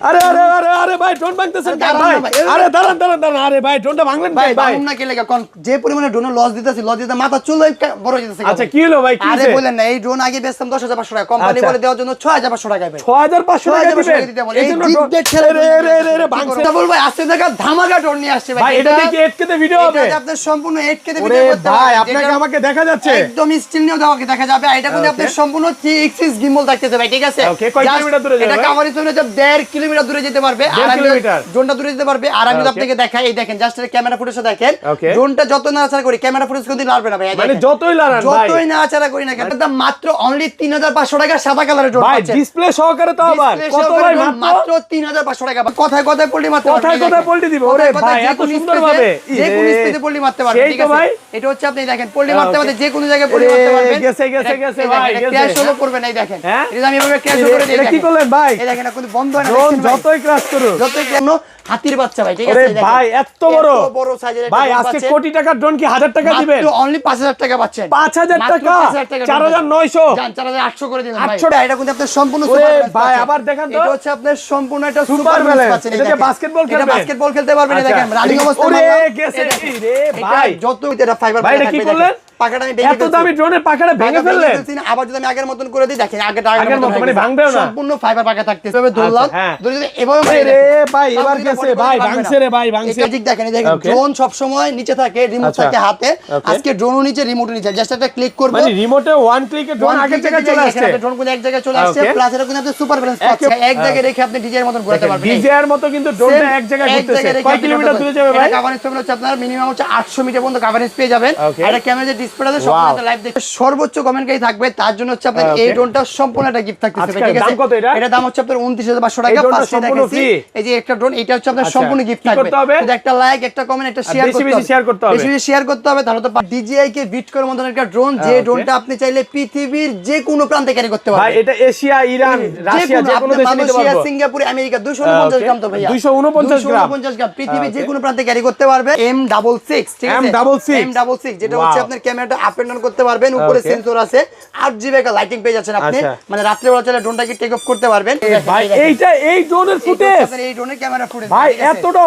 আরে আরে আরে আরে ভাই ড্রোন ভাঙতেছেন কেন ভাই? আরে দাঁড়ান দাঁড়ান দাঁড়ান, আরে ভাই ড্রোনটা ভাঙলেন ভাই ভাই? ভাঙুন না কে লাগা, কোন যে পরিমাণে ড্রোন লস দিতেছি, লস দিতে মাথা চুল বড় হয়ে যাচ্ছে। আচ্ছা কি হলো ভাই, কি আরে হইছে? বলেন না, এই ড্রোন আগে বেচতাম 10,500 টাকা, কোম্পানি বলে দেওয়ার জন্য 6,500 টাকা ভাই। 6500 টাকা দিবেন? এই এইজন্য জিদ্দের ঠেলে রে রে রে রে ভাঙছে। ডাবল ভাই আসছে দেখা ধামাকা ড্রোন নিয়ে আসছে ভাই। ভাই এটা কি 8K তে ভিডিও হবে? এটা আপনার সম্পূর্ণ 8K তে ওরে ভিডিও করতে হবে ভাই আপনাকে আমাকে দেখা যাচ্ছে একদম স্টিল নিয়ে দেওয়া দেখা যাবে। এটা কিন্তু আপনার সম্পূর্ণ 3x গিম্বল থাকতেছে ভাই, ঠিক আছে? ওকে, কয় কিলোমিটার দূরে যাবে? এটা কাভারেজ হলে 1.5 কিলোমিটার দূরে যেতে পারবে, আর আমি ড্রোনটা দূরে যেতে পারবে। আর আমি আপনাকে দেখাই, এই দেখেন জাস্ট ক্যামেরা ফুটেজটা দেখেন, ড্রোনটা যত নাড়াচাড়া করি ক্যামেরা ফুটেজ কিন্তু লাড়বে না ভাই। মানে যতই লাড়ান ভাই, যতই নাড়াচাড়া করি না কেন, দাম মাত্র অনলি 3,500 টাকা সাদা কালারের ড্রোন ভাই পাচ্ছেন। ডিসপ্লে সহকারে তো আবার কত ভাই? মাত্র 3,500 টাকা। কথায় কথায় পল্টি মারতে পারবে, কথায় কথায় পল্টি দিব। ওরে ভাই এত সুন্দর ভাবে যে কোন স্পিডে পল্টি মারতে পারবে, ঠিক আছে? এটা হচ্ছে আপনি দেখেন পল্টি মারতে পারবে, যে কোন জায়গায় পল্টি মারতে পারবেন। গেছে গেছে গেছে ভাই, গেছে। ক্র্যাশ হলো করবে না, এই দেখেন এটা আমি এভাবে ক্র্যাশ করে দিই। এটা কি করলেন ভাই? এই দেখেন এখন বন্ধ হয় না, ড্রোন যতই ক্র্যাশ করুক, যতই কেন হাতির বাচ্চা ভাই, ঠিক আছে? ওরে ভাই এত বড় সাইজের ভাই, আজকে কোটি টাকার ড্রোন কি 1000 টাকা দিবেন? মাত্র অনলি 5,000 টাকা পাচ্ছেন। 5000 টাকা, 4,900 জান 4,800 করে দিলাম ভাই। 800 এটা কিন্তু আপনার সম্পূর্ণ ওরে সুপার ব্যালেন্স ভাই পাচ্ছেন। আবার দেখেন তো, এটা হচ্ছে আপনার সম্পূর্ণ একটা সুপার সুপার ব্যালেন্স ব্যালেন্স পাচ্ছেন। এটা যে বাস্কেটবল খেলবেন, এটা বাস্কেটবল খেলতে পারবেন, এই দেখেন রানিং অবস্থা। ওরে গেছে রে ভাই, যত এটা ফাইবার ভাই এটা কি করলেন? পাকাটা আমি ভেঙে এত দামি ড্রোনের পাখাটা ভেঙে ফেললেন। আবার যদি আমি আগের মতন করে দিই, দেখেন আগের মতো মানে ভাঙবেও না, সম্পূর্ণ ফাইবার পাকা থাকতেছে। এভাবে ধরলাম, ধরে যদি এভাবে রে ভাই এবার গেছে ভাই, ভাঙছে রে ভাই, ভাঙছে। এটা ঠিক দেখেন, এই দেখেন ড্রোন সব সময় নিচে থাকে, রিমোট থাকে হাতে। আজকে ড্রোনও নিচে, রিমোটও নিচে, জাস্ট একটা ক্লিক করব, মানে রিমোটে ওয়ান ক্লিকে ড্রোন আগের জায়গায় চলে আসছে। ড্রোন কোন এক জায়গায় চলে আসছে, প্লাস এটা কিন্তু আপনি সুপার ব্যালেন্স পাচ্ছেন। এক জায়গায় রেখে আপনি ডিজাইনের মতন ঘোরাতে পারবেন। ডিজাইনের মতো কিন্তু ড্রোনটা এক জায়গায় ঘুরতেছে। কয় কিলোমিটার দূরে যাবে ভাই? কভারেজ হচ্ছে আপনার মিনিমাম হচ্ছে 800 মিটার পর্যন্ত কভারেজ পেয়ে যাবেন। আর এটা ক্যামেরা যে ডিসপ্লে আছে সবটা লাইভ দেখে সর্বোচ্চ কমেন্টকারী থাকবে, তার জন্য হচ্ছে আপনার এই ড্রোনটা সম্পূর্ণ একটা গিফট থাকতেছে, ঠিক আছে? দাম কত এটা? এটা দাম হচ্ছে আপনার 29,500 টাকা। পাঁচটা দেখাচ্ছি, এই যে একটা ড্রোন, এটা হচ্ছে আপনার সম্পূর্ণ গিফট থাকবে। শুধু একটা লাইক, একটা কমেন্ট, একটা শেয়ার করতে হবে, বেশি বেশি শেয়ার করতে হবে, তাহলে তো DJI কে বিট করার মতন একটা ড্রোন, যে ড্রোনটা আপনি চাইলে পৃথিবীর যে কোনো প্রান্তে ক্যারি করতে পারবেন ভাই। এটা এশিয়া, ইরান, রাশিয়া যে কোনো দেশে নিতে পারবো। সিঙ্গাপুর, আমেরিকা 249 গ্রাম তো ভাইয়া, 249 গ্রাম পৃথিবীর যে কোনো প্রান্তে ক্যারি করতে পারবে। M66, ঠিক আছে? M66 যেটা হচ্ছে আপনার ক্যামেরাটা আপ এন্ড ডাউন করতে পারবেন, উপরে সেন্সর আছে, 8GB একটা লাইটিং পেয়ে যাচ্ছেন আপনি, মানে রাত্রে বেলা চাইলে ড্রোনটাকে টেক অফ করতে পারবেন। ভাই এইটা এই ড্রোনের ফুটেজ, এই ড্রোনের ক্যামেরা ফুটেজ ভাই এতটা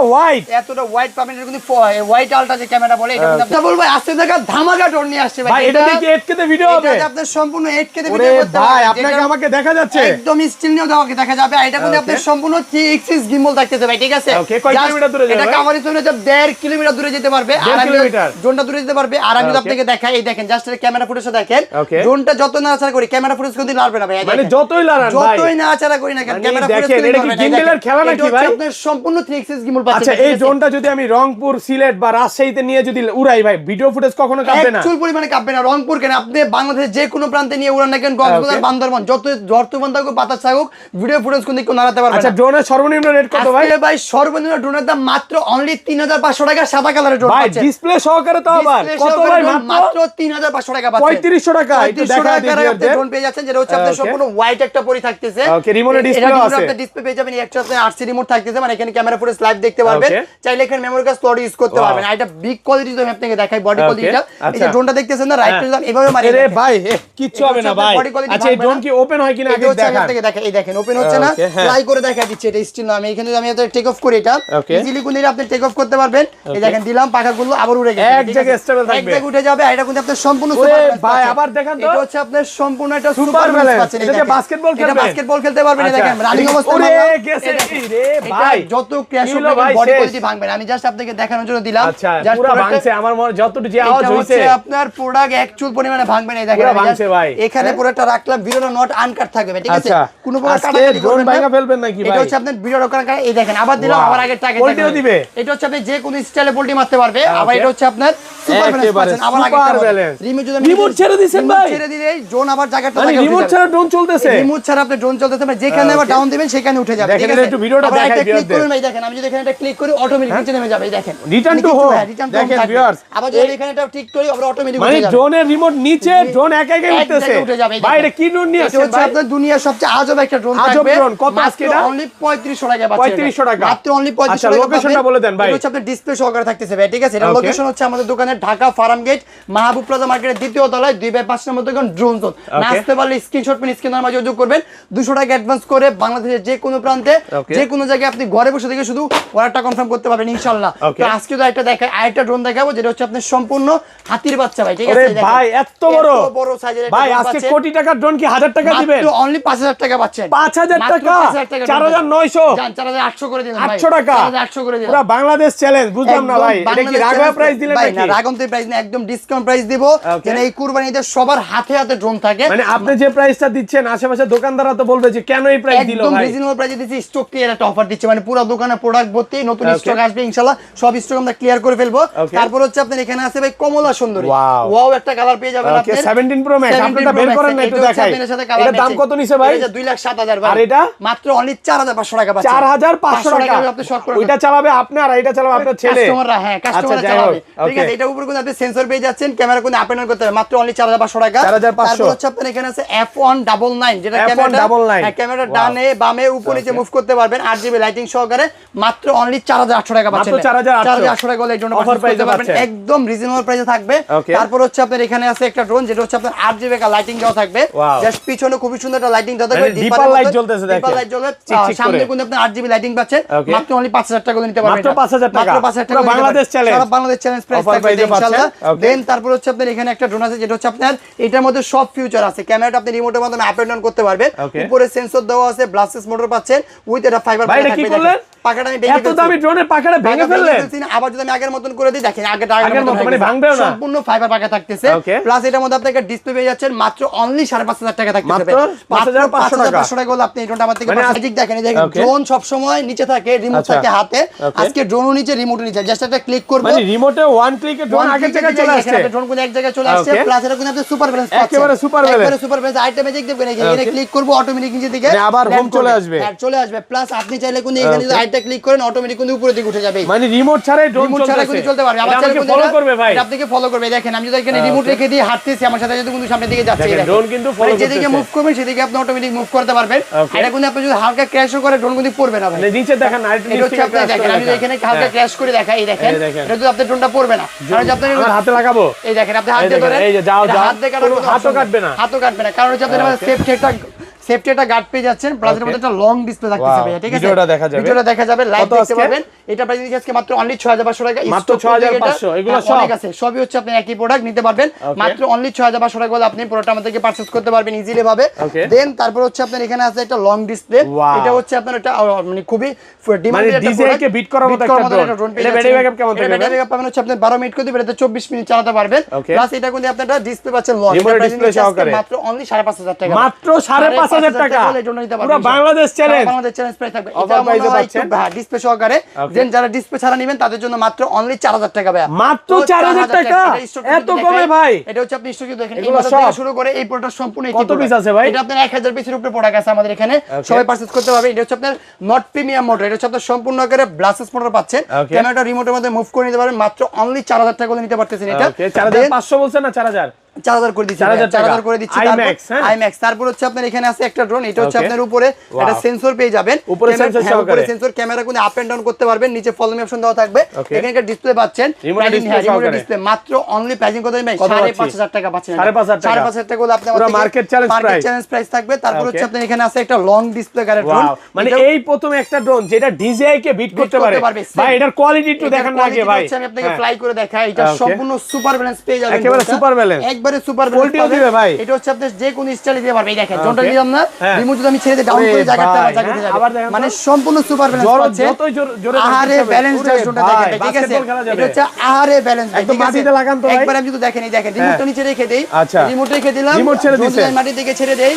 ওয়াইড পাবেন। এটা কিন্তু হোয়াইট আলট্রা যে ক্যামেরা বলে, এটা কিন্তু ডাবল ভাই আসছে দেখা ধামাকা ড্রোন নিয়ে আসছে ভাই। এটা কি 8K তে ভিডিও হবে? এটা আপনার সম্পূর্ণ 8K তে ওরে ভিডিও করতে ভাই পারবেন। আপনাকে আমাকে দেখা যাচ্ছে একদম স্টিল নিয়ে দেওয়া দেখা যাবে। এটা কিন্তু আপনার সম্পূর্ণ 3x গিম্বল থাকতেছে ভাই, ঠিক আছে? ওকে, কয় কিলোমিটার দূরে যাবে? এটা কভারেজ হলে 1.5 কিলোমিটার দূরে যেতে পারবে, আর আমি ড্রোনটা দূরে যেতে পারবে। আর আমি আপনাকে দেখাই, এই দেখেন জাস্ট ক্যামেরা ফুটেজটা দেখেন, ড্রোনটা যত নাড়াচাড়া করি ক্যামেরা ফুটেজ কিন্তু লাড়বে না ভাই। মানে যতই লাড়ান ভাই, যতই নাড়াচাড়া করি না কেন ক্যামেরা ফুটেজ দেখেন এটা কি গিম্বলের খেলা নাকি ভাই? আপনার সম্পূর্ণ 3x গিম্বল পাচ্ছেন। আচ্ছা এই ড্রোনটা যদি আমি রংপুর, সিলেট বা রাজশাহীতে নিয়ে যদি উড়াই ভাই, ভিডিও ফুটেজ কখনো কাঁপবে না? চুল পরিমাণে কাঁপবে না। রংপুর কেন, আপনি বাংলাদেশের যে কোনো প্রান্তে নিয়ে উড়ান না কেন, কক্সবাজার, বান্দরবান, যত ঝড় তুফান থাকুক, বাতাস থাকুক, ভিডিও ফুটেজ কিন্তু কেউ নাড়াতে পারবে না। আচ্ছা ড্রোনের সর্বনিম্ন রেট কত ভাই? ভাই সর্বনিম্ন ড্রোনের দাম মাত্র অনলি 3,500 টাকা সাদা কালারের ড্রোন ভাই। পাচ্ছেন ডিসপ্লে সহকারে তো আবার কত ভাই? মাত্র 3,500 টাকা পাচ্ছেন। 3500 টাকা। একটু দেখা দিই আপনি ড্রোন পেয়ে যাচ্ছেন, যেটা হচ্ছে আপনার সম্পূর্ণ হোয়াইট একটা পরি থাকতেছে। ওকে, রিমোট ডিসপ্লে আছে, আপনি ডিসপ্লে পেয়ে যাবেন, একটা আপনার RC রিমোট থাকতেছে, মানে এখানে ক্যামেরা ফুটেজ লাইভ দেখতে পারবেন, চাইলে এখানে মেমরি কার্ড স্লট ইউজ করতে পারবেন। আর এটা বিগ কোয়ালিটি আমি আপনাকে দেখাই, বডি কোয়ালিটিটা। এই যে ড্রোনটা দেখতেছেন না, রাইট টু দাম এভাবে মারি। আরে ভাই কিচ্ছু হবে না ভাই। আচ্ছা এই ড্রোন কি ওপেন হয় কিনা আগে দেখান। এই দেখেন ওপেন হচ্ছে না, ফ্লাই করে দেখা দিচ্ছে, এটা স্টিল না। আমি এখানে আমি এটা টেক অফ করি, এটা ইজিলি কোন আপনি টেক অফ করতে পারবেন। এই দেখেন দিলাম, পাখাগুলো আবার উড়ে গেছে, এক জায়গায় স্টেবল থাকবে, এক জায়গায় উঠে যাবে। এটা কিন্তু আপনার সম্পূর্ণ সুপার ব্যালেন্স ভাই। আবার দেখেন তো, এটা হচ্ছে আপনার সম্পূর্ণ একটা সুপার ব্যালেন্স পাচ্ছেন। এটা যে বাস্কেটবল খেলবেন, এটা বাস্কেটবল খেলতে পারবেন। এই দেখেন রানিং অবস্থা, ওরে গেছে রে ভাই, যত ক্র্যাশ হবে বডি কোয়ালিটি ভাঙবে না। আমি জাস্ট আপনাকে দেখানোর জন্য দিলাম, আচ্ছা পুরো ভাঙছে। আমার মনে যতটুকু যে আওয়াজ হইছে, আপনার প্রোডাক্ট এক চুল পরিমাণে ভাঙবে না। এই দেখেন ভাঙছে ভাই, এখানে পুরোটা রাখলাম, ভিডিওটা নট আনকাট থাকবে, ঠিক আছে? কোনো প্রকার কাটাকাটি ড্রোন ভাঙা ফেলবেন নাকি ভাই? এটা হচ্ছে আপনার ভিডিওটা করার কারণে। এই দেখেন আবার দিলাম, আবার আগের টাকা দিবে। এটা হচ্ছে আপনি যে কোনো স্টাইলে পোল্টি মারতে পারবে। আবার এটা হচ্ছে আপনার সুপার ব্যালেন্স পাচ্ছেন, আবার আগের রিমোট ছেড়ে দিবেন ভাই, ছেড়ে দিলেই ড্রোন আবার জায়গাটা মানে রিমোট ছাড়া ড্রোন চলতেছে। রিমোট ছাড়া আপনি ড্রোন চলতেছে, মানে যেখানে আবার ডাউন দিবেন সেখানে উঠে যাবে, ঠিক আছে? একটু ভিডিওটা দেখাই দিও। ক্লিক করুন ভাই, দেখেন আমি যদি এখানে এটা ক্লিক করি অটোমেটিক নিচে নেমে যাবে। এই দেখেন রিটার্ন টু হোম, দেখেন ভিউয়ার্স। আবার যদি এখানে এটা ঠিক করি আবার অটোমেটিক উঠে মানে যাবে। ড্রোনের রিমোট নিচে, ড্রোন একা একা উঠতেছে ভাই। এটা কি ড্রোন নিয়ে আসছেন ভাই? এটা হচ্ছে আপনার দুনিয়ার সবচেয়ে আজব একটা ড্রোন থাকবে। আজব ড্রোন কত আজকে এটা? অনলি 3500 টাকা পাচ্ছেন। 3500 টাকা মাত্র অনলি 3500 টাকা। আচ্ছা লোকেশনটা বলে দেন ভাই। এটা হচ্ছে আপনার ডিসপ্লে সহকারে থাকতেছে ভাই, ঠিক আছে? এটা লোকেশন হচ্ছে আমাদের দোকানের ঢাকা ফার্ম গেট মাহবুব প্লাজা মার্কেটের দ্বিতীয় তলায় 2/5 নম্বর দোকান ড্রোন জোন। আসতে পারলে স্ক্রিনশট পেন স্ক্রিনের মাঝে যোগাযোগ করবেন। 200 টাকা অ্যাডভান্স করে বাংলাদেশের যে কোনো প্রান্তে যে কোনো জায়গায় আপনি ঘরে বসে থেকে শুধু অর্ডারটা কনফার্ম করতে পারবেন ইনশাআল্লাহ। তো আজকে তো একটা দেখাই, আরেকটা ড্রোন দেখাবো যেটা হচ্ছে আপনার সম্পূর্ণ হাতির বাচ্চা ভাই, ঠিক আছে? ভাই এত বড় সাইজের ভাই, আজকে কোটি টাকার ড্রোন কি 1000 টাকা দিবেন? মাত্র অনলি 5000 টাকা পাচ্ছেন। 5000 টাকা 4900 জান 4800 করে দিন ভাই, 800 টাকা 4800 করে দিন। পুরো বাংলাদেশ চ্যালেঞ্জ, বুঝলাম না ভাই, এটা কি রাগা প্রাইস দিলেন ভাই? নাকি? না, রাগন্তের প্রাইস না, একদম ডিসকাউন্ট প্রাইস দিব, যেন এই কুরবানিতে সবার হাতে হাতে ড্রোন থাকে। মানে আপনি যে প্রাইসটা দিচ্ছেন আশেপাশে দোকানদাররা তো বলবে যে কেন এই প্রাইস দিল ভাই? একদম রিজনেবল প্রাইসে দিচ্ছি, স্টক ক্লিয়ার একটা অফার দিচ্ছি, মানে পুরো দোকানে প্রোডাক্ট ভর্তি, নতুন স্টক আসবে ইনশাআল্লাহ, সব স্টক আমরা ক্লিয়ার করে ফেলবো। তারপর হচ্ছে আপনার এখানে আছে ভাই কমলা সুন্দরী, ওয়াও একটা কালার পেয়ে যাবেন আপনি। 17 প্রো ম্যাক্স আপনারা বের করেন না, একটু দেখাই। এর দাম কত নিছে ভাই? এটা 2,07,000 ভাই। আর এটা মাত্র অনলি 4500 টাকা পাচ্ছেন। 4500 টাকা আপনি শর্ট করে ওইটা চালাবে আপনি আর এটা চালাবে আপনার ছেলে, কাস্টমাররা। হ্যাঁ, কাস্টমাররা চালাবে, ঠিক আছে? এটা উপরে কোন আপনি সেন্সর পেয়ে যাচ্ছেন, ক্যামেরা কোন আপ এন্ড করতে হবে, মাত্র অনলি 4500 টাকা। 4500। তারপর হচ্ছে আপনার এখানে আছে F199, যেটা ক্যামেরা, হ্যাঁ, ক্যামেরা ডানে বামে উপরে নিচে মুভ করতে পারবেন, 8GB লাইটিং সহকারে, মাত্র অনলি 4800 টাকা পাচ্ছেন। মাত্র 4800 টাকা হলে এই ড্রোনটা অফার পারচেজ করতে পারবেন, পাচ্ছেন, একদম রিজনেবল প্রাইসে থাকবে। তারপর হচ্ছে আপনার এখানে আছে একটা ড্রোন যেটা হচ্ছে আপনার 8GB কা লাইটিং দেওয়া থাকবে, জাস্ট পিছনে খুবই সুন্দর একটা লাইটিং দেওয়া থাকবে, ডিপার লাইট জ্বলতেছে, দেখেন ডিপার লাইট জ্বলবে, সামনে কিন্তু আপনি 8GB লাইটিং পাচ্ছেন, মাত্র অনলি 5000 টাকা করে নিতে পারবেন। মাত্র 5000 টাকা, মাত্র 5000 টাকা, বাংলাদেশ চ্যালেঞ্জ, সারা বাংলাদেশ চ্যালেঞ্জ প্রাইস থাকবে ইনশাআল্লাহ। দেন তারপর হচ্ছে আপনার এখানে একটা ড্রোন আছে যেটা হচ্ছে আপনার এটার মধ্যে সব ফিউচার আছে, ক্যামেরাটা আপনি রিমোটের মাধ্যমে আপ এন্ড ডাউন করতে পারবেন, উপরে সেন্সর দেওয়া আছে, ব্লাস্টেস মোটর পাচ্ছেন, উইথ এটা ফাইবার ভাই। এটা কি করলেন? পাকাটা আমি ভেঙে এত দামি ড্রোনের পাকাটা ভেঙে ফেললেন? আবার যদি আমি আগের মতন করে দিই, দেখেন আগের মতন মানে ভাঙবেও না, সম্পূর্ণ ফাইবার পাকা থাকতেছে। প্লাস এটার মধ্যে আপনাকে ডিসপ্লে পেয়ে যাচ্ছেন মাত্র অনলি 5500 টাকা থাকতেছে, মাত্র 5500 টাকা হলে আপনি এই ড্রোনটা আমার থেকে ম্যাজিক দেখেন। এই দেখেন ড্রোন সব সময় নিচে থাকে, রিমোট থাকে হাতে, আজকে ড্রোনও নিচে রিমোটও নিচে, জাস্ট একটা ক্লিক করব, মানে রিমোটে ওয়ান ক্লিকে ড্রোন আগের জায়গায় চলে আসছে, ড্রোন কোন এক জায়গায় চলে আসছে। প্লাস এটা কোন আপনি সুপার ব্যালেন্স পাচ্ছেন, একেবারে সুপার ব্যালেন্স আইটেম ম্যাজিক দেখবেন, এখানে ক্লিক করব অটোমেটিক নিচে দিকে আবার হোম চলে আসবে, হ্যাঁ চলে আসবে। প্লাস আপনি চাইলে কোন এখানে যদি আইটা ক্লিক করেন অটোমেটিক কিন্তু উপরে দিকে উঠে যাবে, মানে রিমোট ছাড়াই ড্রোন চলতে পারবে। আবার চাইলে ফলো করবে ভাই, এটা আপনাকে ফলো করবে। দেখেন আমি যদি এখানে রিমোট রেখে দিই, হাঁটতেছি, আমার সাথে যদি কিন্তু সামনের দিকে যাচ্ছে, দেখেন ড্রোন কিন্তু ফলো করতেছে, যেদিকে মুভ করবেন সেদিকে আপনি অটোমেটিক মুভ করতে পারবেন। এটা কিন্তু আপনি যদি হালকা ক্র্যাশও করে ড্রোন কিন্তু পড়বে না ভাই, নিচে দেখেন না, এটা হচ্ছে আপনি দেখেন আমি এখানে হালকা ক্র্যাশ করে দেখাই, এই দেখেন এটা যদি আপনার ড্রোনটা পড়বে না, কারণ আপনি আমার হাতে লাগাবো, এই দেখেন আপনি হাত দিয়ে ধরেন, এই যে যাও হাত দিয়ে হাতও কাটবে না, কারণ হচ্ছে আপনার সেফটি একটা গার্ড পেয়ে যাচ্ছেন, প্লাস এর মধ্যে একটা লং ডিসপ্লে থাকতেছে ভাই, ঠিক আছে? ভিডিওটা দেখা যাবে লাইভ দেখতে পারবেন। এটা প্রাইস দিচ্ছি আজকে মাত্র অনলি 6500 টাকা, মাত্র 6500। এগুলো সব অনেক আছে, সবই হচ্ছে আপনি একই প্রোডাক্ট নিতে পারবেন, মাত্র অনলি 6500 টাকা বলে আপনি পুরোটা আমাদেরকে পারচেজ করতে পারবেন ইজিলি ভাবে। দেন তারপর হচ্ছে আপনার এখানে আছে একটা লং ডিসপ্লে, এটা হচ্ছে আপনার এটা মানে খুবই ডিমান্ডেড একটা ডিজাই কে বিট করার মতো একটা ড্রোন। এটা ব্যাটারি ব্যাকআপ কেমন থাকবে? ব্যাটারি ব্যাকআপ পাবেন হচ্ছে আপনি 12 মিনিট করে দিবেন, এটা 24 মিনিট চালাতে পারবেন। প্লাস এটা কিন্তু আপনি একটা ডিসপ্লে পাচ্ছেন লং, এটা ডিসপ্লে সহকারে মাত্র অনলি 5500 টাকা, মাত্র 5500 টাকা, পুরো Bangladesh challenge, Bangladesh challenge price থাকবে। এটা আমরা পাচ্ছেন ডিসপ্লে সহকারে, দেন যারা ডিসপ্লে ছাড়া নেবেন তাদের জন্য মাত্র অনলি 4000 টাকা ভাই, মাত্র 4000 টাকা, এত কমে ভাই? এটা হচ্ছে আপনি স্টক দেখেন, এই মাত্র থেকে শুরু করে এই প্রোডাক্ট সম্পূর্ণ কত পিস আছে ভাই? এটা আপনার 1000 পিসের উপরে প্রোডাক্ট আছে আমাদের এখানে, সবাই পারচেজ করতে পারবে। এটা হচ্ছে আপনার নট প্রিমিয়াম মোটর, এটা হচ্ছে আপনার সম্পূর্ণ আকারে ব্লাস্টেস মোটর পাচ্ছেন, ক্যামেরাটা রিমোটের মধ্যে মুভ করে নিতে পারবেন, মাত্র অনলি 4000 টাকা করে নিতে পারতেছেন। এটা 4500 বলছেন না 4000 করে দিচ্ছি, 4000 করে দিচ্ছি। আইম্যাক্স তারপর হচ্ছে আপনার এখানে আছে একটা ড্রোন, এটা হচ্ছে আপনার উপরে একটা সেন্সর পেয়ে যাবেন, উপরে সেন্সর ক্যামেরা কোন আপ এন্ড ডাউন করতে পারবেন, নিচে ফলো অপশন দেওয়া থাকবে, এখানকার ডিসপ্লে পাচ্ছেন, রিমোট ডিসপ্লে, মাত্র অনলি প্রাইসিং কত দিবেন? 5500 টাকা পাচ্ছেন, 5500 টাকা হলে আপনি পুরো মার্কেট চ্যালেঞ্জ প্রাইস থাকবে। তারপর হচ্ছে আপনার এখানে আছে একটা লং ডিসপ্লে কারের ড্রোন, মানে এই প্রথম একটা ড্রোন যেটা ডিজিআই কে বিট করতে পারে ভাই, এটার কোয়ালিটি একটু দেখেন না আগে ভাই, আমি আপনাকে ফ্লাই করে দেখাই, এটা সম্পূর্ণ সুপার ব্যালেন্স পেয়ে যাবেন, একেবারে সুপার ব্যালেন্স, একবারে সুপার ব্যালেন্স দিবে ভাই। এটা হচ্ছে আপনি যে কোন স্টাইলে দিতে পারবেন, এই দেখেন ড্রোনটা দিলাম না, রিমোট যদি আমি ছেড়ে দিই ডাউন করে জায়গাটা যাবে, মানে সম্পূর্ণ সুপার ব্যালেন্স পাচ্ছেন, যতই জোরে আরে ব্যালেন্স ড্রোনটা দেখেন, ঠিক আছে? এটা হচ্ছে আরে ব্যালেন্স, একদম মাটিতে লাগান তো ভাই, একবার আমি যদি দেখেন, এই দেখেন রিমোটটা নিচে রেখে দেই, রিমোট রেখে দিলাম, রিমোট ছেড়ে দিয়েছে, মাটি থেকে ছেড়ে দেই,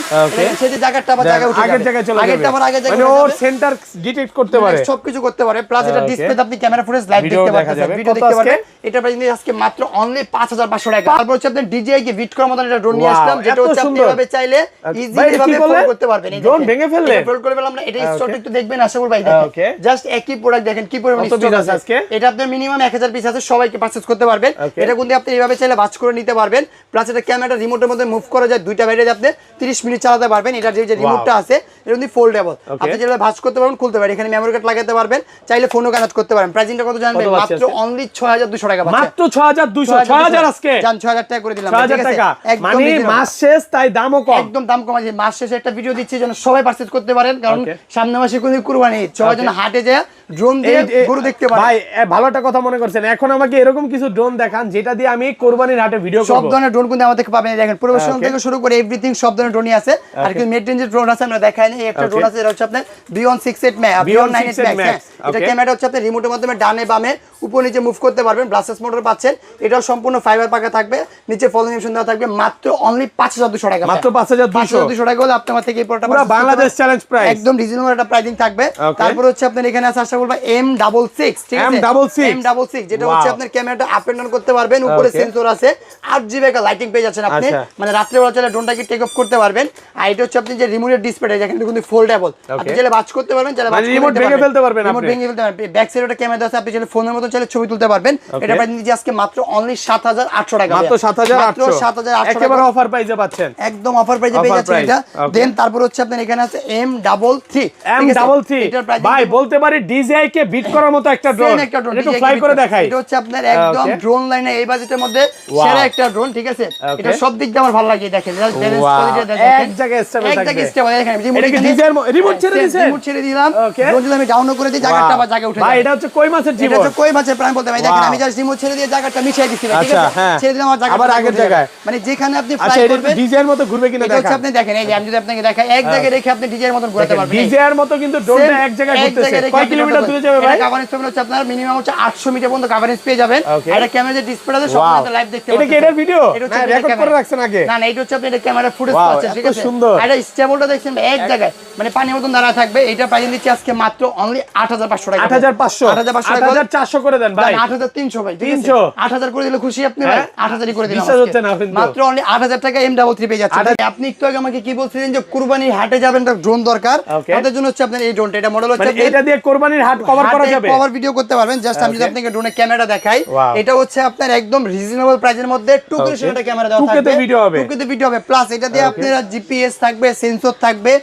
ছেড়ে জায়গাটা আবার জায়গা উঠে যাবে, আগের জায়গায় চলে যাবে, আগেরটা আবার আগের জায়গায়, মানে ওর সেন্টার ডিটেক্ট করতে পারে, সবকিছু করতে পারে। প্লাস এটা ডিসপ্লেতে আপনি ক্যামেরা ফুটেজ লাইভ দেখতে পারবেন, ভিডিও দেখতে পারবেন। এটা প্রাইস নিয়ে আজকে মাত্র অনলি 5500 টাকা। তারপর হচ্ছে আপনি ডিজিআই DJI কে বিট করার মতন একটা ড্রোন নিয়ে আসলাম, যেটা হচ্ছে আপনি এভাবে চাইলে ইজিলি ভাবে ফোল্ড করতে পারবেন। এই ড্রোন ভেঙে ফেললে ফোল্ড করে ফেললাম না, এটা স্টক একটু দেখবেন আশাকুর ভাই, দেখেন জাস্ট একই প্রোডাক্ট দেখেন কি পরিমাণ স্টক আছে আজকে। এটা আপনার মিনিমাম 1000 পিস আছে, সবাইকে পারচেজ করতে পারবেন। এটা কিন্তু আপনি এইভাবে চাইলে ভাঁজ করে নিতে পারবেন, প্লাস এটা ক্যামেরাটা রিমোটের মধ্যে মুভ করা যায়, দুইটা ব্যাটারি আপনি 30 মিনিট চালাতে পারবেন। এটা যে রিমোটটা আছে এটা কিন্তু ফোল্ডেবল, আপনি যেটা ভাঁজ করতে পারবেন, খুলতে পারবেন, এখানে মেমরি কার্ড লাগাতে পারবেন, চাইলে ফোনও কানেক্ট করতে পারবেন। প্রাইসিংটা কত জানেন ভাই? মাত্র অনলি 6200 টাকা, মাত্র 6200 6000 আজকে জান 6000 টাকা করে দিলাম, 6000 টাকা, মানে মাস শেষ তাই দামও কম, একদম দাম কম আছে। মাস শেষে একটা ভিডিও দিচ্ছি যেন সবাই পারচেজ করতে পারেন, কারণ সামনে মাসে কোন কুরবানি, সবাই যেন হাটে যায় ড্রোন দিয়ে গরু দেখতে পারে। ভাই ভালো একটা কথা মনে করছেন, এখন আমাকে এরকম কিছু ড্রোন দেখান যেটা দিয়ে আমি কুরবানির হাটে ভিডিও করব। সব ধরনের ড্রোন কিন্তু আমাদের পাবেন, দেখেন প্রফেশনাল থেকে শুরু করে এভরিথিং সব ধরনের ড্রোনই আছে। আর কিন্তু মিড রেঞ্জের ড্রোন আছে, আমরা দেখাই না। এই একটা ড্রোন আছে, এটা হচ্ছে আপনার Beyond 68 Max, Beyond 98 Max। এটা ক্যামেরা হচ্ছে আপনি রিমোটের মাধ্যমে ডানে বামে উপর নিচে মুভ করতে পারবেন, ব্লাস্টার্স মোটর পাচ্ছেন। এটাও সম্পূর্ণ ফাইবার পাকা থাকবে, নিচে ফলোইং অপশন দেওয়া থাকবে। মাত্র অনলি 5200 টাকা, মাত্র 5200 টাকা হলে আপনার থেকে এই প্রোডাক্টটা পুরো বাংলাদেশ চ্যালেঞ্জ প্রাইস, একদম রিজনেবল একটা প্রাইসিং থাকবে। তারপর হচ্ছে আপনার এখানে আছে আশা করব M66, ঠিক আছে M66, যেটা হচ্ছে আপনার ক্যামেরাটা আপ এন্ড ডাউন করতে পারবেন, উপরে সেন্সর আছে, 8GB একটা লাইটিং পেয়ে যাচ্ছেন আপনি, মানে রাত্রে বেলা চাইলে ড্রোনটাকে টেক অফ করতে পারবেন। আর এটা হচ্ছে আপনি যে রিমোটের ডিসপ্লে, এটা কিন্তু ফোল্ডেবল, আপনি চাইলে ভাঁজ করতে পারবেন, চাইলে ভাঁজ রিমোট ভেঙে ফেলতে পারবেন, রিমোট ভেঙে ফেলতে পারবেন। ব্যাক সাইডে একটা ক্যামেরা আছে, আপনি চাইলে ফোনের মতো চাইলে ছবি তুলতে পারবেন। এটা প্রাইস নিচ্ছি আজকে মাত্র অনলি 7800 টাকা, মাত্র 7800 একেবারে টাকা, অফার প্রাইসে পাচ্ছেন, একদম অফার প্রাইসে পেয়ে যাচ্ছেন এটা। দেন তারপর হচ্ছে আপনার এখানে আছে M33, ভাই বলতে পারি DJI কে বিট করার মতো একটা ড্রোন, একটু ফ্লাই করে দেখাই। এটা হচ্ছে আপনার একদম ড্রোন লাইনে এই বাজেটের মধ্যে সেরা একটা ড্রোন, ঠিক আছে। এটা সব দিক দিয়ে আমার ভালো লাগে, দেখেন ব্যালেন্স কোয়ালিটি দেখেন, এক জায়গায় স্টেবল থাকবে, এক জায়গায় স্টেবল দেখেন। এটা কি DJI রিমোট ছেড়ে দিয়েছে, রিমোট ছেড়ে দিলাম, ড্রোন যদি আমি ডাউন করে দিই জায়গাটা আবার জায়গা উঠে যায়। ভাই এটা হচ্ছে কই মাছের জীবন, এটা হচ্ছে কই মাছের প্রাণ বলতে ভাই, দেখেন আমি জাস্ট রিমোট ছেড়ে দিয়ে জায়গাটা মিশিয়ে দিছি, ঠিক আছে, ছেড়ে দিলাম আমার জায়গা আবার আগের জায়গায়, মানে যেখানে আপনি ফ্লাই করবেন DJI এর মতো ঘুরবে কিনা দেখেন। এটা হচ্ছে আপনি দেখেন, এই যে আমি যদি আপনাকে দেখাই, এক জায়গায় রেখে আপনি DJI এর মতো ঘোরাতে পারবেন। DJI এর মতো কিন্তু ড্রোনটা এক জায়গায় ঘুরতেছে, কয় কিলোমিটার দূরে যাবে ভাই? কভারেজ পাবেন হচ্ছে আপনার মিনিমাম হচ্ছে 800 মিটার পর্যন্ত কভারেজ পেয়ে যাবেন। আর এটা ক্যামেরা যে ডিসপ্লে আছে সব আপনারা লাইভ দেখতে পাচ্ছেন। এটা কি এর ভিডিও না রেকর্ড করে রাখছেন আগে? না না, এটা হচ্ছে আপনি এটা ক্যামেরা ফুটেজ পাচ্ছেন, ঠিক আছে। সুন্দর, আর এটা স্টেবলটা দেখছেন এক জায়গায়, মানে পানির মতন দাঁড়া থাকবে। এটা প্রাইস দিচ্ছি আজকে মাত্র অনলি 8500 টাকা, 8500 করে দেন ভাই, 8300 ভাই, 300 8000 করে দিলে খুশি আপনি ভাই, 8000 করে দিলাম বিশ্বাস হচ্ছে না কিন্তু, মাত্র অনলি 8000 টাকা M33 পেয়ে যাচ্ছেন। আপনি একটু আগে আমাকে কি বলছিলেন যে কুরবানির হাটে যাবেন, একটা ড্রোন দরকার, তাদের জন্য হচ্ছে আপনার এই ড্রোনটা, এটা মডেল হচ্ছে এটা দিয়ে কুরবানির হাট কভার করা যাবে, কভার ভিডিও করতে পারবেন। জাস্ট আমি যদি আপনাকে ড্রোনের ক্যামেরা দেখাই, এটা হচ্ছে আপনার একদম রিজনেবল প্রাইসের মধ্যে 2K একটা ক্যামেরা দেওয়া থাকবে, 2K ভিডিও হবে, প্লাস এটা দিয়ে আপনারা জিপিএস থাকবে, সেন্সর থাকবে,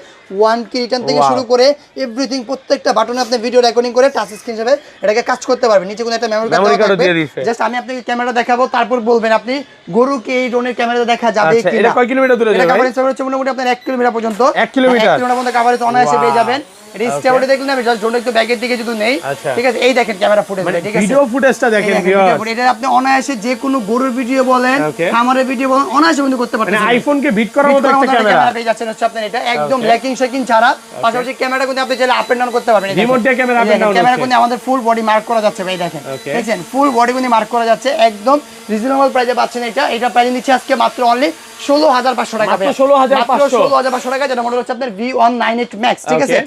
1K রিটার্ন থেকে শুরু করে এভরিথিং, প্রত্যেকটা বাটনে আপনি ভিডিও রেকর্ডিং করে টাচ স্ক্রিন হিসেবে এটাকে কাজ করতে পারবেন। নিচে কোনো একটা মেমরি কার্ড দিয়ে দিবে, জাস্ট আমি আপনাকে ক্যামেরা দেখাবো, তারপর বলবেন আপনি গরুকে এই ড্রোনের ক্যামেরা দেখা যাবে কিনা। এটা কয় কিলোমিটার দূরে যাবে? কভারেজ হচ্ছে মোটামুটি আপনার 1 কিলোমিটার পর্যন্ত, 1 কিলোমিটার পর্যন্ত কভারেজ অনায়াসে পেয়ে যাবেন। রিস্টেবলটা দেখলেন, আমি জাস্ট ড্রোনটা একটু ব্যাগের দিকে যদি নেই, ঠিক আছে, এই দেখেন ক্যামেরা ফুটেজ, ঠিক আছে, ভিডিও ফুটেজটা দেখেন ভিউয়ার্স। এটা আপনি অনায়াসে যে কোনো গরুর ভিডিও বলেন, খামারের ভিডিও বলেন, অনায়াসে বন্ধ করতে পারবেন। মানে আইফোন কে বিট করার মতো একটা ক্যামেরা পেয়ে যাচ্ছেন হচ্ছে আপনার, এটা একদম ল্যাকিং শেকিং ছাড়া। পাশাপাশি ক্যামেরা কিন্তু আপনি চাইলে আপ এন্ড ডাউন করতে পারবেন, রিমোট দিয়ে camera up and down, camera কিন্তু আমাদের ফুল বডি মার্ক করা যাচ্ছে ভাই, দেখেন দেখেন ফুল বডি কিন্তু মার্ক করা যাচ্ছে, একদম রিজনেবল প্রাইসে পাচ্ছেন এটা। এটা প্রাইস দিচ্ছি আজকে মাত্র অনলি 16500 টাকা, মাত্র 16500 টাকা, যেটা মডেল হচ্ছে আপনার V198 Max, ঠিক আছে।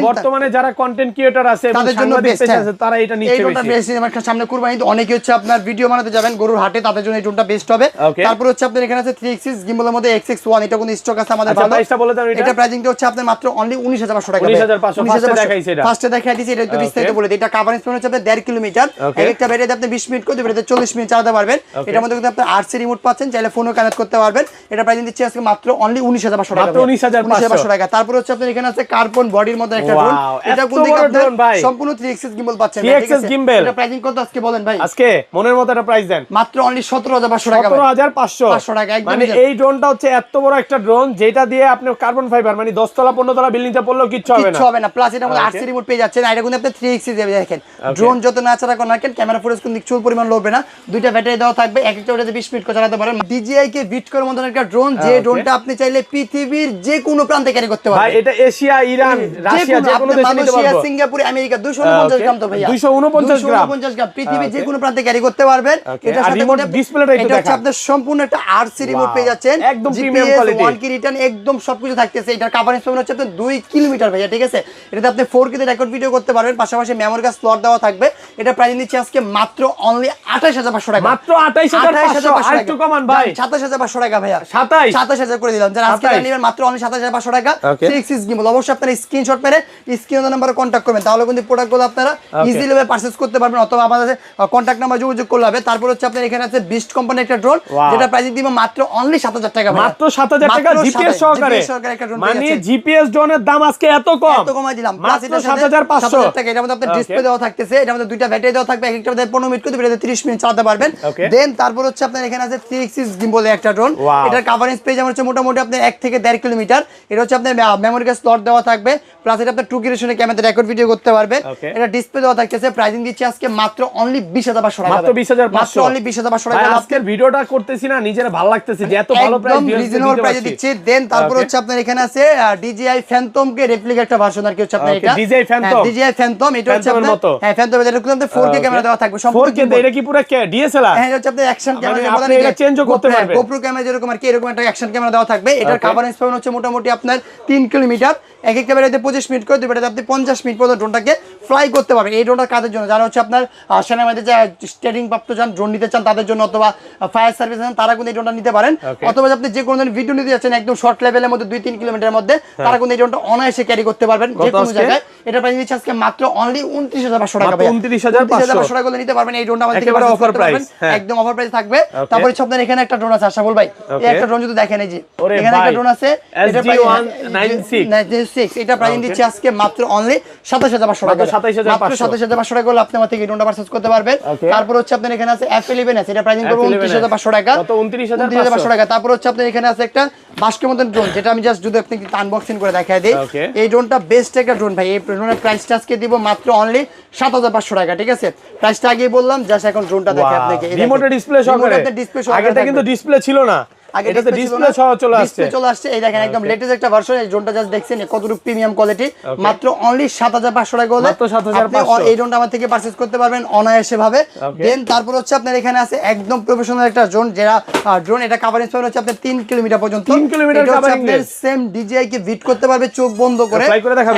বর্তমানে যারা কন্টেন্ট ক্রিয়েটর আছে, তাদের জন্য বেস্ট আছে, তারা এটা নিচ্ছে বেশি। আমার সামনে কুরবানিতে অনেকে হচ্ছে আপনার ভিডিও বানাতে যাবেন গরুর হাটে, তাদের জন্য এই ড্রোনটা বেস্ট হবে। তারপর হচ্ছে আপনার এখানে আছে 3axis গিম্বলের মধ্যে XX1, এটা কোন স্টক আছে আমাদের ভালো, প্রাইসটা বলে দেন। এটা প্রাইসিংটা হচ্ছে আপনার মাত্র অনলি 19500 টাকা, 19500 দেখাইছে, এটা ফার্স্টে দেখাই দিয়েছি, এটা একটু বিস্তারিত বলে দিই। এটা কভারেজ পাবেন হচ্ছে আপনার 1.5 কিলোমিটার, একটা ব্যাটারিতে আপনি 20 মিনিট করে দিবেন, 40 মিনিট চালাতে পারবেন। এটার মধ্যে কিন্তু আপনি RC রিমোট পাচ্ছেন, চাইলে ফোনও কানেক্ট করতে পারবেন। এটা প্রাইসিং দিচ্ছি আজকে মাত্র অনলি 19500 টাকা, মাত্র 19500 টাকা। তারপর হচ্ছে আপনার এখানে আছে কার্বন বডির মধ্যে একটা ড্রোন, এটা কোন দিকে আপনার সম্পূর্ণ 3axis গিম্বল পাচ্ছেন, 3axis গিম্বল। এটা প্রাইসিং কত আজকে বলেন ভাই? আজকে মনের মতো একটা প্রাইস দেন, মাত্র অনলি 17500 টাকা, 17500 টাকা। মানে এই ড্রোনটা হচ্ছে এত বড় একটা ড্রোন, যেটা দিয়ে আপনি কার্বন ফাইবার, মানে 10 তলা 15 তলা বিল্ডিংটা পড়লেও কিচ্ছু হবে না, প্লাস এটা মধ্যে RC রিমোট পেয়ে যাচ্ছেন। আর এটা কিন্তু আপনি 3axis দেবে, দেখেন ড্রোন যত নাচারা কোন রাখেন, ক্যামেরা ফুটেজ কিন্তু চুল পরিমাণ লড়বে না, দুইটা ব্যাটারি দেওয়া থাকবে, এক একটা ওটাতে 20 মিনিট করে চালাতে পারেন। DJI কে বিট করার মতন একটা ড্রোন, যে ড্রোনটা আপনি চাইলে পৃথিবীর যে কোনো প্রান্তে ক্যারি করতে পারবেন। ভাই এটা এশিয়া, ইরান, রাশিয়া এশিয়া যে কোনো দেশে নিতে পারবো। সিঙ্গাপুর, আমেরিকা 249 গ্রাম তো ভাইয়া, 249 গ্রাম পৃথিবীর যে কোনো প্রান্তে ক্যারি করতে পারবেন। এটার সাথে রিমোট ডিসপ্লেটা একটু দেখা, এটা আপনার সম্পূর্ণ একটা আরসি রিমোট পেয়ে যাচ্ছেন, একদম প্রিমিয়াম কোয়ালিটি, 1 কি রিটার্ন একদম সবকিছু থাকতেছে। এটার কভারেজ পাবেন হচ্ছে আপনার 2 কিলোমিটার ভাইয়া, ঠিক আছে। এটাতে আপনি 4K তে রেকর্ড ভিডিও করতে পারবেন, পাশাপাশি মেমোরি কার্ড স্লট দেওয়া থাকবে। এটা প্রাইস দিচ্ছি আজকে মাত্র অনলি 28500 টাকা, মাত্র 28500, আরেকটু কমান ভাই, 27500 টাকা ভাইয়া, 27000 করে দিলাম। যারা আজকে নেবেন মাত্র অনলি 27500 টাকা। 6 গিম্বল, অবশ্যই আপনারা স্ক্রিনশট মেরে স্ক্রিনের নাম্বারে কন্টাক্ট করবেন, তাহলে কিন্তু প্রোডাক্টগুলো আপনারা ইজিলি ভাবে পারচেজ করতে পারবেন, অথবা আমাদের কন্টাক্ট নাম্বার যোগাযোগ করলে হবে। তারপর হচ্ছে আপনার এখানে আছে বিস্ট কোম্পানির একটা ড্রোন, যেটা প্রাইস দিব মাত্র অনলি 7000 টাকা, মাত্র 7000 টাকা জিপিএস সহকারে। মানে জিপিএস ড্রোনের দাম আজকে এত কমাই দিলাম, প্লাস এটা 7500 টাকা। এটার মধ্যে আপনার ডিসপ্লে দেওয়া থাকতেছে, এটার মধ্যে দুইটা ব্যাটারি দেওয়া থাকবে, একটা মধ্যে 15 মিনিট করে দুইটাতে 30 মিনিট চালাতে পারবেন। দেন তারপর হচ্ছে আপনার এখানে আছে 3 এক্সিস গিম্বলের একটা ড্রোন, এটার কভারেজ পেজ আমার হচ্ছে মোটামুটি আপনার 1 থেকে 1.5 কিলোমিটার। এটা হচ্ছে আপনার মেমোরি কার্ড স্লট দেওয়া থাকবে, প্লাস এটা আপনার 2K রেজোলিউশনে ক্যামেরাতে রেকর্ড ভিডিও করতে পারবেন। এটা ডিসপ্লে দেওয়া থাকতেছে, প্রাইসিং দিচ্ছি আজকে মাত্র অনলি 20500 টাকা, মাত্র 20500, অনলি 20500 টাকা। আজকের ভিডিওটা করতেছি না, নিজের ভালো লাগতেছে যে এত ভালো প্রাইস দিয়ে রিজনেবল প্রাইসে দিচ্ছি। দেন তারপর হচ্ছে আপনার এখানে আছে DJI Phantom কে রেপ্লিকা একটা ভার্সন আর কি হচ্ছে আপনার এটা DJI Phantom, DJI Phantom, এটা হচ্ছে আপনার হ্যাঁ Phantom এর এরকম 4K ক্যামেরা দেওয়া থাকবে, সম্পূর্ণ 4K এটা কি পুরো DSLR? হ্যাঁ, এটা হচ্ছে আপনার অ্যাকশন ক্যামেরা, আপনি এটা চেঞ্জও করতে পারবেন, GoPro ক্যামেরা যেরকম আর কি এরকম একটা অ্যাকশন ক্যামেরা দেওয়া থাকবে। এটার কভারেজ পাবেন হচ্ছে মোটামুটি আপনার 3 কিলোমিটার, এক একটা বেড়াতে 25 মিনিট করে দুইটাতে আপনি 50 মিনিট পর্যন্ত ড্রোনটাকে ফ্লাই করতে পারবেন। এই ড্রোনটার কাজের জন্য যারা হচ্ছে আপনার সেনাবাহিনীতে যে ট্রেনিং প্রাপ্ত যান, ড্রোন নিতে চান তাদের জন্য, অথবা ফায়ার সার্ভিস আছেন তারা কিন্তু এই ড্রোনটা নিতে পারেন, অথবা আপনি যে কোনো ধরনের ভিডিও নিতে যাচ্ছেন একদম শর্ট লেভেলের মধ্যে 2-3 কিলোমিটারের মধ্যে, তারা কিন্তু এই ড্রোনটা অনায়াসে ক্যারি করতে পারবেন যে কোনো জায়গায়। এটা প্রাইস দিচ্ছি আজকে মাত্র অনলি 29500 টাকা, 29500 টাকা করে নিতে পারবেন এই ড্রোনটা আমাদের থেকে অফার প্রাইস, একদম অফার প্রাইস থাকবে। তারপরে হচ্ছে আপনার এখানে একটা ড্রোন আছে আশাফুল ভাই, এই একটা ড্রোন যদি দেখেন, এই যে এখানে একটা ড্রোন আছে, এটা প্রাইস 96, এটা প্রাইস দিচ্ছি আজকে মাত্র অনলি 27500 টাকা, মাত্র 27500 টাকা হলে আপনি আমার থেকে এই ড্রোনটা পারচেজ করতে পারবেন। তারপর হচ্ছে আপনার এখানে আছে F11 আছে, এটা প্রাইসিং করব 29500 টাকা, কত 29500 টাকা। তারপর হচ্ছে আপনার এখানে আছে একটা বাস্কের মতন ড্রোন, যেটা আমি জাস্ট যদি আপনাকে আনবক্সিং করে দেখাই দেই। এই ড্রোনটা বেস্ট একটা ড্রোন ভাই, এই ড্রোনের প্রাইসটা আজকে দিব মাত্র অনলি 7500 টাকা, ঠিক আছে। প্রাইসটা আগেই বললাম, জাস্ট এখন ড্রোনটা দেখে আপনাকে রিমোটের ডিসপ্লে সহকারে, আগেটা কিন্তু ডিসপ্লে ছিল না, এটাতে ডিসপ্লে সহ চলে আসছে, এই দেখেন একদম লেটেস্ট একটা ভার্সন। এই ড্রোনটা জাস্ট দেখছেন কতটুকু প্রিমিয়াম কোয়ালিটি, মাত্র অনলি 7500 টাকা হলে আপনি এই ড্রোনটা আমার থেকে পারচেজ করতে পারবেন অনায়াসে ভাবে। দেন তারপর হচ্ছে আপনার এখানে আছে একদম প্রফেশনাল একটা ড্রোন, যেটা ড্রোন এটা কভারেজ পাবেন হচ্ছে আপনার 3 কিলোমিটার পর্যন্ত, 3 kilometre covering range, same DJI কে বিট করতে পারবে চোখ বন্ধ করে,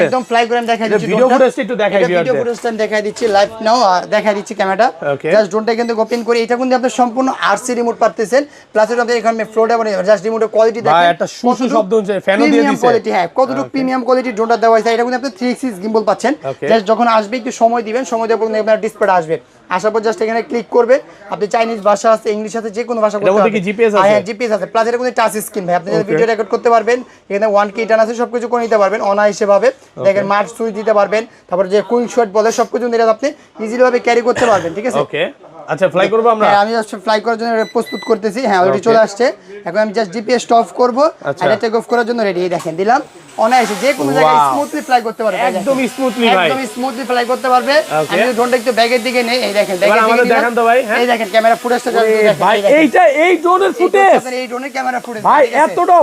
একদম ফ্লাই করে দেখাই দিচ্ছি, ভিডিও ফুটেজটা একটু দেখাই দিই, ভিডিও ফুটেজটা দেখাই দিচ্ছি লাইভ নাও, দেখাই দিচ্ছি ক্যামেরাটা, জাস্ট ড্রোনটা কিন্তু ওপেন করে এটা কিন্তু আপনি সম্পূর্ণ আরসি রিমোট পাচ্ছেন, প্লাস এটা আপনি এখানে ফ্লোটা মানে জাস্ট রিমোট কোয়ালিটি দেখেন, একটা সুসু শব্দ হচ্ছে, ফ্যানও দিয়ে দিয়েছে কোয়ালিটি, হ্যাঁ কতটুকু প্রিমিয়াম কোয়ালিটি ড্রোনটা দেওয়া হয়েছে। এটা কিন্তু আপনি 3 এক্সিস গিম্বল পাচ্ছেন, জাস্ট যখন আসবে একটু সময় দিবেন, সময় দেওয়ার পর আপনার ডিসপ্লেটা আসবে, আসার পর জাস্ট এখানে ক্লিক করবে, আপনি চাইনিজ ভাষা আছে, ইংলিশ আছে, যে কোনো ভাষা করতে পারবেন, কি জিপিএস আছে? হ্যাঁ জিপিএস আছে, প্লাস এটা কিন্তু টাচ স্ক্রিন ভাই, আপনি ভিডিও রেকর্ড করতে পারবেন, এখানে 1K টান আছে, সবকিছু করে নিতে পারবেন অনায়াসে ভাবে, দেখেন মার্চ সুইচ দিতে পারবেন, তারপর যে কুইক শট বলে সবকিছু নিয়ে আপনি ইজিলি ভাবে ক্যারি করতে পারবেন, ঠিক আছে। ওকে আচ্ছা ফ্লাই করব আমরা, হ্যাঁ আমি জাস্ট ফ্লাই করার জন্য প্রস্তুত করতেছি, হ্যাঁ অলরেডি চলে আসছে, এখন আমি জাস্ট জিপিএস অফ করব, আর টেক অফ করার জন্য রেডি, দেখেন দিলাম, অনায়াসে যে কোনো জায়গায় স্মুথলি ফ্লাই করতে পারবে, একদম স্মুথলি ভাই, একদম স্মুথলি ফ্লাই করতে পারবে। আমি ড্রোনটা একটু ব্যাগের দিকে নেই, এই দেখেন ব্যাগের দিকে দেখান তো ভাই, এই দেখেন ক্যামেরা ফুটেজটা দেখেন ভাই, এইটা এই ড্রোনের ফুটেজ, আপনাদের এই ড্রোনের ক্যামেরা ফুটেজ ভাই, এতটা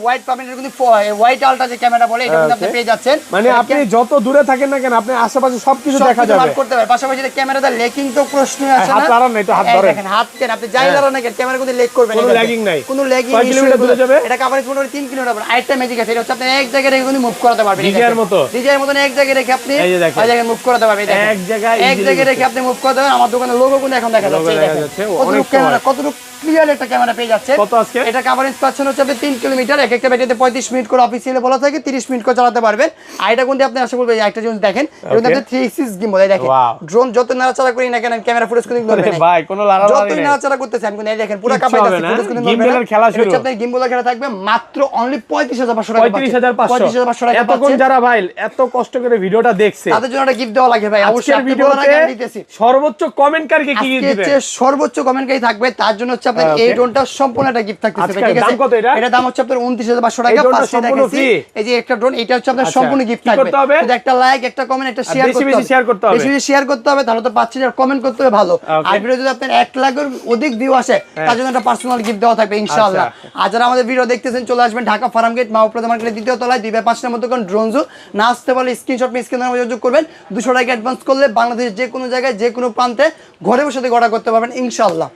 ওয়াইড পাবেন, এটা কিন্তু হোয়াইট আলট্রা যে ক্যামেরা বলে, এটা কিন্তু আপনি পেয়ে যাচ্ছেন, মানে আপনি যত দূরে থাকেন না কেন আপনি আশেপাশে সবকিছু দেখা যাবে, করতে পারবেন। পাশাপাশি এটা ক্যামেরাটা লেকিং তো প্রশ্ন আছে না, হাত লাগান না, এটা হাত ধরেন, দেখেন হাত কেন আপনি যাই লাগান না, ক্যামেরা কিন্তু লেগ করবে না, কোনো ল্যাগিং নাই, কোনো ল্যাগিং নেই, 6 কিলোমিটার দূরে যাবে, এটা কভারেজ মোটামুটি 3 কিলোমিটার হবে। আরেকটা ম্যাজিক আছে, এটা হচ্ছে আপনি এক জায়গায় রেখে মুভ করাতে পারবেন, ডিজাইয়ের মতো এক জায়গায় রেখে আপনি এই জায়গায় মুভ করাতে পারবেন, এক জায়গায় রেখে আপনি মুভ করতে পারবেন। আমার দোকানের লোগো কিন্তু এখন দেখা যাচ্ছে, কতটুকু ক্যামেরা, কতটুকু ক্লিয়ার একটা ক্যামেরা পেয়ে যাচ্ছে, কত আজকে এটা কভারেজ পাচ্ছেন হচ্ছে আপনি 3 কিলোমিটার, এক একটা ব্যাটারিতে 35 মিনিট করে অফিসিয়ালি বলা থাকে, 30 মিনিট করে চালাতে পারবেন। আর এটা কিন্তু আপনি আশা করবেন একটা জিনিস দেখেন, এটা কিন্তু আপনি 3 এক্সিস গিম্বল, এই দেখেন ড্রোন যত নাড়াচাড়া করি না কেন ক্যামেরা ফুটেজ কিন্তু ধরবে না ভাই, কোনো লাড়ালাড়ি নেই, যত নাড়াচাড়া করতেছেন কিন্তু এই দেখেন পুরো কাপাই যাচ্ছে, ফুটেজ কিন্তু গিম্বলের খেলা শুরু, এটা আপনার গিম্বলের খেলা থাকবে মাত্র অনলি 35500 টাকা, 35500 টাকা। এতক্ষণ যারা ভাই এত কষ্ট করে ভিডিওটা দেখছে তাদের জন্য একটা গিফট দেওয়া লাগে ভাই, অবশ্যই ভিডিওতে সর্বোচ্চ কমেন্টকারীকে কি দিবেন, সর্বোচ্চ কমেন্টকারী থাকবে তার জন্য হচ্ছে আপনার এই ড্রোনটা সম্পূর্ণ একটা গিফট থাকতেছে, ঠিক আছে? এটা দাম হচ্ছে আপনার 29500 টাকা। ফার্স্টে দেখাচ্ছি এই যে একটা ড্রোন, এটা হচ্ছে আপনার সম্পূর্ণ গিফট থাকবে। শুধু একটা লাইক, একটা কমেন্ট, একটা শেয়ার করতে হবে, বেশি বেশি শেয়ার করতে হবে, তাহলে তো 5,000 কমেন্ট করতে হবে ভালো। আর ভিডিও যদি আপনার 1 লাখের অধিক ভিউ আসে তার জন্য একটা পার্সোনাল গিফট দেওয়া থাকবে ইনশাআল্লাহ। আর যারা আমাদের ভিডিও দেখতেছেন চলে আসবেন ঢাকা ফার্ম গেট মাহপ্রদ মার্কেটের দ্বিতীয় তলায় 2/5 মতো কোন ড্রোন জু না আসতে পারলে স্ক্রিনশট নিয়ে স্ক্রিনে যোগাযোগ করবেন। 200 টাকা অ্যাডভান্স করলে বাংলাদেশের যে কোনো জায়গায় যে কোনো প্রান্তে ঘরে বসে থেকে অর্ডার করতে পারবেন ইনশাআল্লাহ।